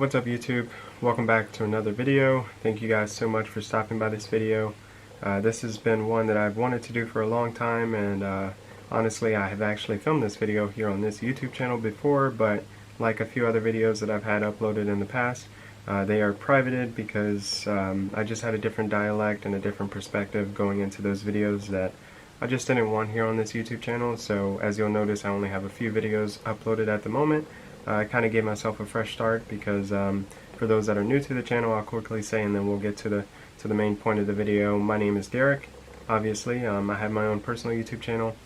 What's up YouTube? Welcome back to another video. Thank you guys so much for stopping by this video. This has been one that I've wanted to do for a long time, and honestly I have actually filmed this video here on this YouTube channel before, but like a few other videos that I've had uploaded in the past, they are privated because I just had a different dialect and a different perspective going into those videos that I just didn't want here on this YouTube channel. So as you'll notice, I only have a few videos uploaded at the moment. I kind of gave myself a fresh start because for those that are new to the channel, I'll quickly say, and then we'll get to the main point of the video. My name is Derek. Obviously, I have my own personal YouTube channel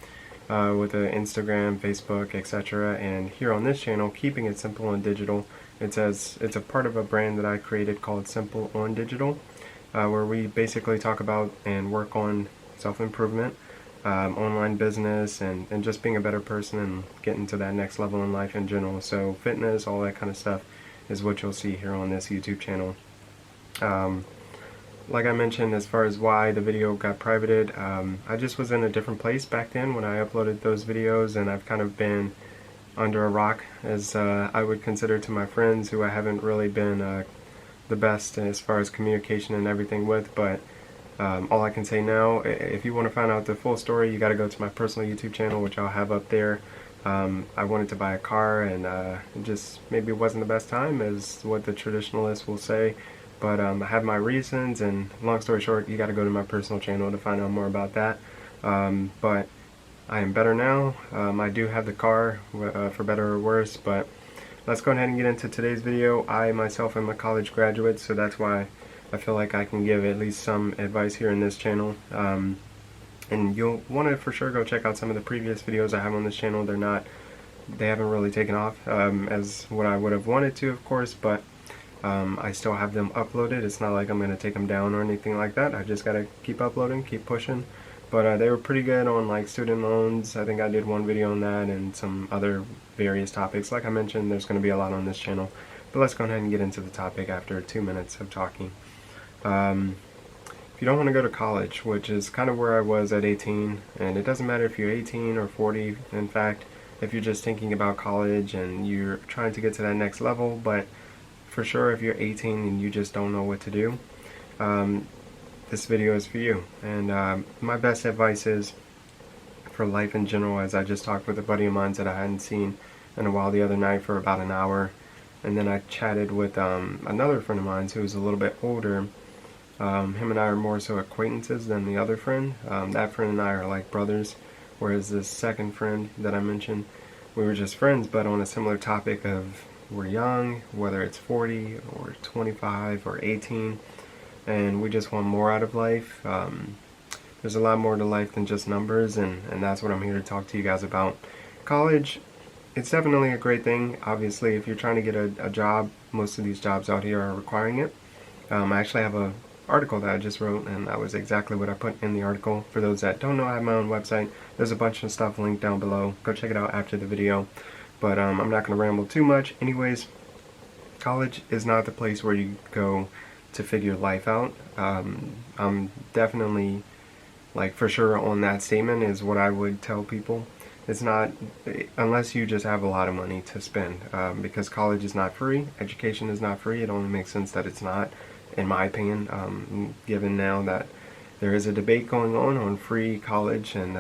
with Instagram, Facebook, etc. And here on this channel, keeping it simple and digital, it's a part of a brand that I created called Simple on Digital, where we basically talk about and work on self-improvement, online business, and just being a better person and getting to that next level in life in general. So fitness, all that kind of stuff is what you'll see here on this YouTube channel. Like I mentioned, as far as why the video got privated, I just was in a different place back then when I uploaded those videos, and I've kind of been under a rock, as I would consider to my friends, who I haven't really been the best as far as communication and everything with. But all I can say now, if you want to find out the full story, you got to go to my personal YouTube channel, which I'll have up there. I wanted to buy a car, and it just maybe wasn't the best time, as what the traditionalists will say. But I had my reasons, and long story short, you got to go to my personal channel to find out more about that. But I am better now. I do have the car, for better or worse. But let's go ahead and get into today's video. I myself am a college graduate, so that's why I feel like I can give at least some advice here in this channel. And you'll want to for sure go check out some of the previous videos I have on this channel. They haven't really taken off as what I would have wanted to, of course, but I still have them uploaded. It's not like I'm going to take them down or anything like that. I just got to keep uploading, keep pushing. But they were pretty good on like student loans. I think I did one video on that, and some other various topics. Like I mentioned, there's going to be a lot on this channel. But let's go ahead and get into the topic after 2 minutes of talking. If you don't want to go to college, which is kind of where I was at 18, and it doesn't matter if you're 18 or 40, in fact, if you're just thinking about college and you're trying to get to that next level, but for sure if you're 18 and you just don't know what to do, this video is for you. And my best advice is for life in general, as I just talked with a buddy of mine that I hadn't seen in a while the other night for about an hour, and then I chatted with another friend of mine who's a little bit older. Him and I are more so acquaintances than the other friend. That friend and I are like brothers, whereas this second friend that I mentioned, we were just friends, but on a similar topic of we're young, whether it's 40 or 25 or 18, and we just want more out of life. There's a lot more to life than just numbers, and that's what I'm here to talk to you guys about. College, it's definitely a great thing. Obviously, if you're trying to get a job, most of these jobs out here are requiring it. I actually have a article that I just wrote, and that was exactly what I put in the article. For those that don't know, I have my own website. There's a bunch of stuff linked down below. Go check it out after the video. But I'm not going to ramble too much. Anyways, college is not the place where you go to figure life out. I'm definitely, like, for sure on that statement is what I would tell people. It's not, unless you just have a lot of money to spend, because college is not free. Education is not free. It only makes sense that it's not, in my opinion, given now that there is a debate going on free college, and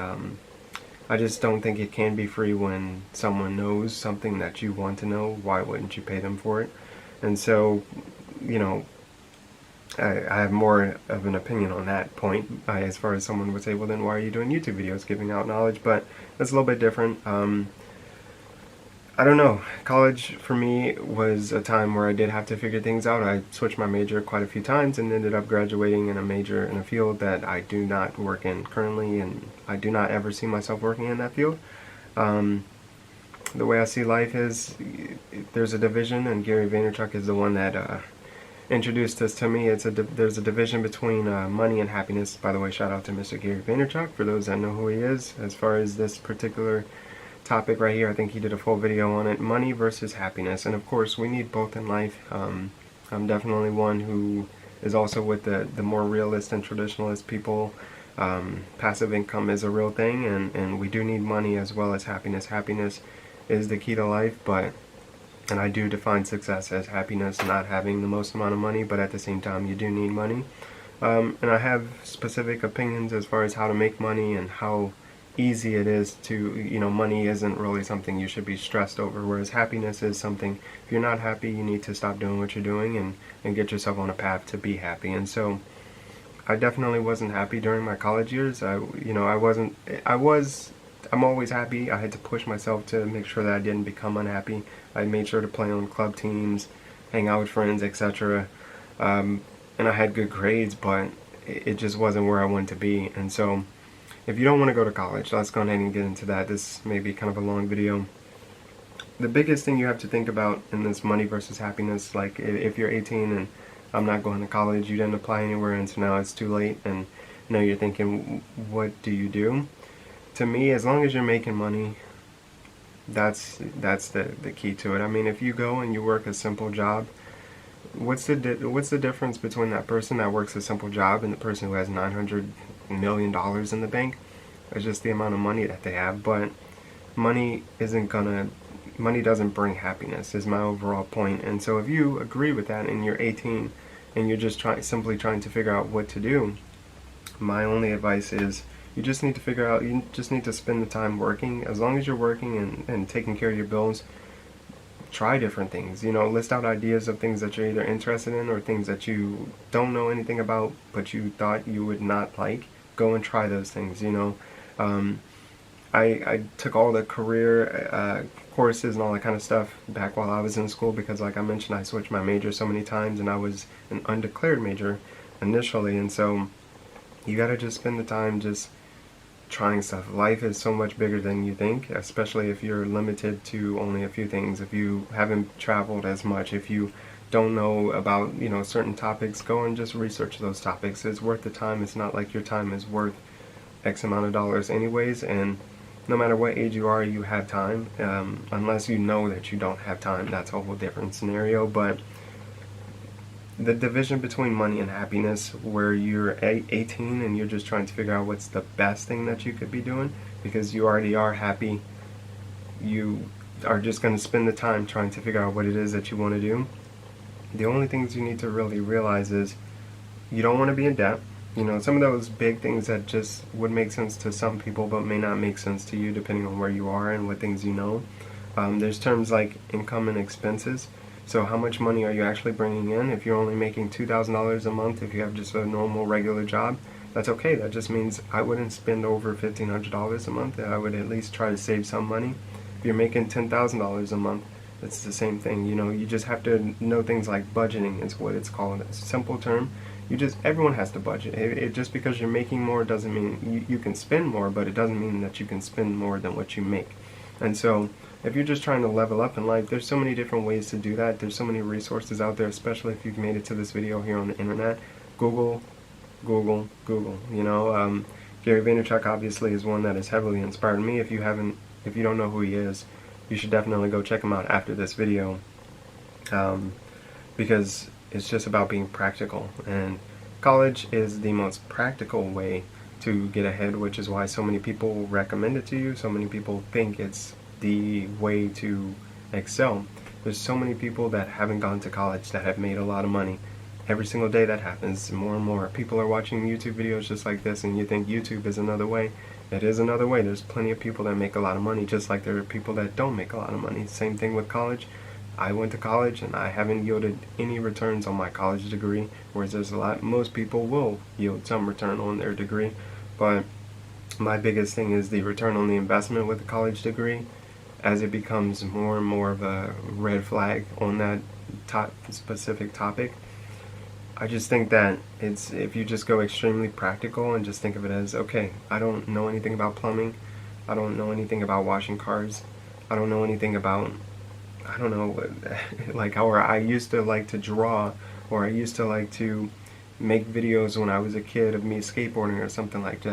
I just don't think it can be free when someone knows something that you want to know. Why wouldn't you pay them for it? And so, you know, I have more of an opinion on that point, as far as someone would say, well then why are you doing YouTube videos giving out knowledge? But that's a little bit different. I don't know. College for me was a time where I did have to figure things out. I switched my major quite a few times and ended up graduating in a major in a field that I do not work in currently, and I do not ever see myself working in that field. The way I see life is there's a division, and Gary Vaynerchuk is the one that introduced this to me. There's a division between money and happiness. By the way, shout out to Mr. Gary Vaynerchuk for those that know who he is. As far as this particular topic right here, I think he did a full video on it. Money versus happiness, and of course we need both in life. I'm definitely one who is also with the more realist and traditionalist people. Passive income is a real thing, and we do need money as well as happiness. Happiness is the key to life, but And I do define success as happiness, not having the most amount of money, but at the same time you do need money. And I have specific opinions as far as how to make money and how easy it is to, money isn't really something you should be stressed over, whereas happiness is something, if you're not happy, you need to stop doing what you're doing and get yourself on a path to be happy. And so I definitely wasn't happy during my college years. I'm always happy. I had to push myself to make sure that I didn't become unhappy. I made sure to play on club teams, hang out with friends, etc. And I had good grades, but it just wasn't where I wanted to be. And so if you don't want to go to college, let's go ahead and get into that. This may be kind of a long video. The biggest thing you have to think about in this money versus happiness, like if you're 18 and I'm not going to college, you didn't apply anywhere, and so now it's too late, and you're thinking, what do you do? To me, as long as you're making money, that's the key to it. I mean, if you go and you work a simple job, what's the difference between that person that works a simple job and the person who has $900 million in the bank? It's just the amount of money that they have. But money doesn't bring happiness, is my overall point. And so if you agree with that and you're 18 and you're just simply trying to figure out what to do, my only advice is you just need to spend the time working. As long as you're working and taking care of your bills, try different things. List out ideas of things that you're either interested in or things that you don't know anything about but you thought you would not like. Go and try those things. I took all the career courses and all that kind of stuff back while I was in school because, like I mentioned, I switched my major so many times and I was an undeclared major initially. And so you gotta just spend the time just trying stuff. Life is so much bigger than you think, especially if you're limited to only a few things. If you haven't traveled as much, if you don't know about certain topics, go and just research those topics. It's worth the time. It's not like your time is worth X amount of dollars anyways, and no matter what age you are, you have time, unless you know that you don't have time. That's a whole different scenario. But the division between money and happiness, where you're 18 and you're just trying to figure out what's the best thing that you could be doing because you already are happy, you are just going to spend the time trying to figure out what it is that you want to do. The only things you need to really realize is you don't want to be in debt. Some of those big things that just would make sense to some people but may not make sense to you depending on where you are and what things you know. There's terms like income and expenses. So how much money are you actually bringing in? If you're only making $2,000 a month, if you have just a normal regular job, that's okay. That just means I wouldn't spend over $1,500 a month. I would at least try to save some money. If you're making $10,000 a month, it's the same thing. You just have to know things like budgeting is what it's called. It's a simple term. Everyone has to budget. Just because you're making more doesn't mean you can spend more, but it doesn't mean that you can spend more than what you make. And so if you're just trying to level up in life, there's so many different ways to do that. There's so many resources out there, especially if you've made it to this video here on the internet. Google. Gary Vaynerchuk obviously is one that has heavily inspired me. If you don't know who he is, you should definitely go check him out after this video, because it's just about being practical, and college is the most practical way to get ahead, which is why so many people recommend it to you. So many people think it's the way to excel. There's so many people that haven't gone to college that have made a lot of money. Every single day that happens, more and more people are watching YouTube videos just like this, and you think YouTube is another way. It is another way. There's plenty of people that make a lot of money, just like there are people that don't make a lot of money. Same thing with college. I went to college and I haven't yielded any returns on my college degree, whereas most people will yield some return on their degree. But my biggest thing is the return on the investment with a college degree. As it becomes more and more of a red flag on that specific topic, I just think that if you just go extremely practical and just think of it as, okay, I don't know anything about plumbing, I don't know anything about washing cars, I don't know anything about, or I used to like to draw, or I used to like to make videos when I was a kid of me skateboarding or something like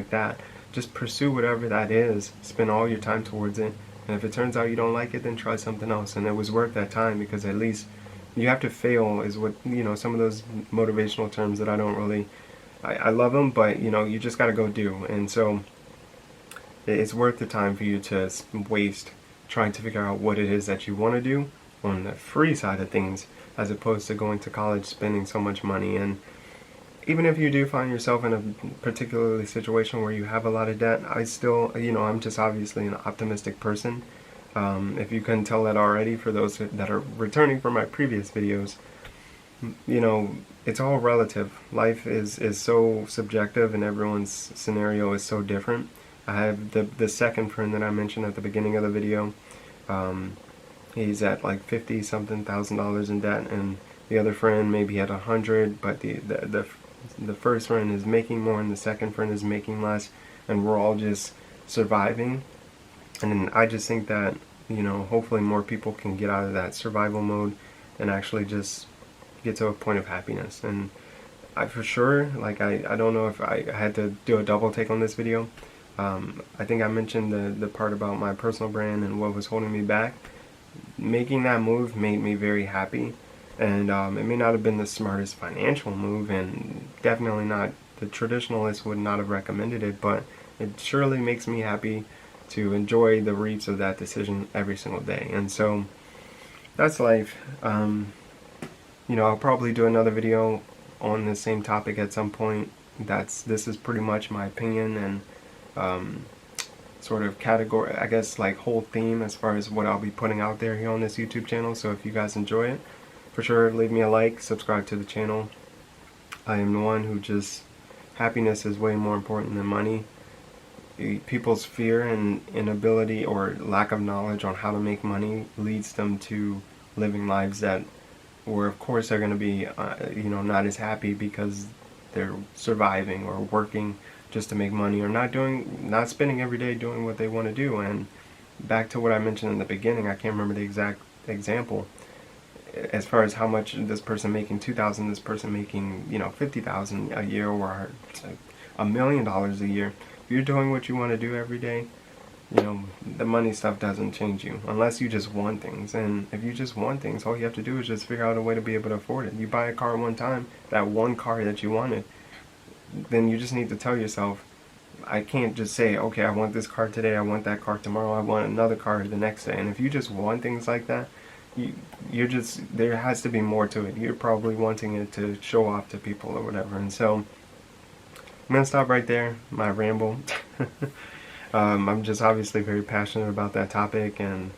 that. Just pursue whatever that is, spend all your time towards it, and if it turns out you don't like it, then try something else. And it was worth that time, because at least you have to fail is what, some of those motivational terms that I don't really, I love them, but you just got to go do. And so it's worth the time for you to waste trying to figure out what it is that you want to do on the free side of things, as opposed to going to college, spending so much money. And even if you do find yourself in a particularly situation where you have a lot of debt, I still, I'm just obviously an optimistic person. If you couldn't tell that already, for those that are returning from my previous videos, it's all relative. Life is so subjective, and everyone's scenario is so different. I have the second friend that I mentioned at the beginning of the video. He's at like 50 something thousand dollars in debt, and the other friend maybe at 100, but the first friend is making more and the second friend is making less, and we're all just surviving. And I just think that, hopefully more people can get out of that survival mode and actually just get to a point of happiness. And I for sure, like, I don't know if I had to do a double take on this video. I think I mentioned the part about my personal brand and what was holding me back. Making that move made me very happy, and it may not have been the smartest financial move, and definitely not, the traditionalists would not have recommended it, but it surely makes me happy to enjoy the reaps of that decision every single day. And so that's life. I'll probably do another video on the same topic at some point. This is pretty much my opinion and sort of category, I guess, like whole theme as far as what I'll be putting out there here on this YouTube channel. So if you guys enjoy it, for sure leave me a like, subscribe to the channel. I am the one who just, happiness is way more important than money. People's fear and inability or lack of knowledge on how to make money leads them to living lives that, where of course they're going to be not as happy because they're surviving or working just to make money, or not spending every day doing what they want to do. And back to what I mentioned in the beginning, I can't remember the exact example as far as how much this person making 2,000, this person making 50,000 a year, or $1 million a year. If you're doing what you want to do every day, the money stuff doesn't change you unless you just want things. And if you just want things, all you have to do is just figure out a way to be able to afford it. You buy a car one time, that one car that you wanted, then you just need to tell yourself, I can't just say, okay, I want this car today, I want that car tomorrow, I want another car the next day. And if you just want things like that, there has to be more to it. You're probably wanting it to show off to people or whatever. And so I'm going to stop right there, my ramble. I'm just obviously very passionate about that topic, and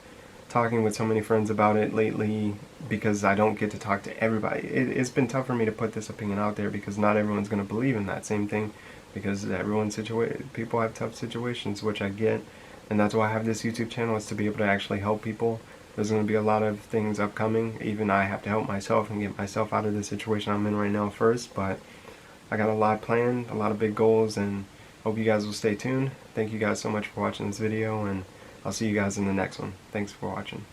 talking with so many friends about it lately, because I don't get to talk to everybody. It's been tough for me to put this opinion out there because not everyone's going to believe in that same thing, because people have tough situations, which I get, and that's why I have this YouTube channel, is to be able to actually help people. There's going to be a lot of things upcoming. Even I have to help myself and get myself out of the situation I'm in right now first, but I got a lot planned, a lot of big goals, and hope you guys will stay tuned. Thank you guys so much for watching this video, and I'll see you guys in the next one. Thanks for watching.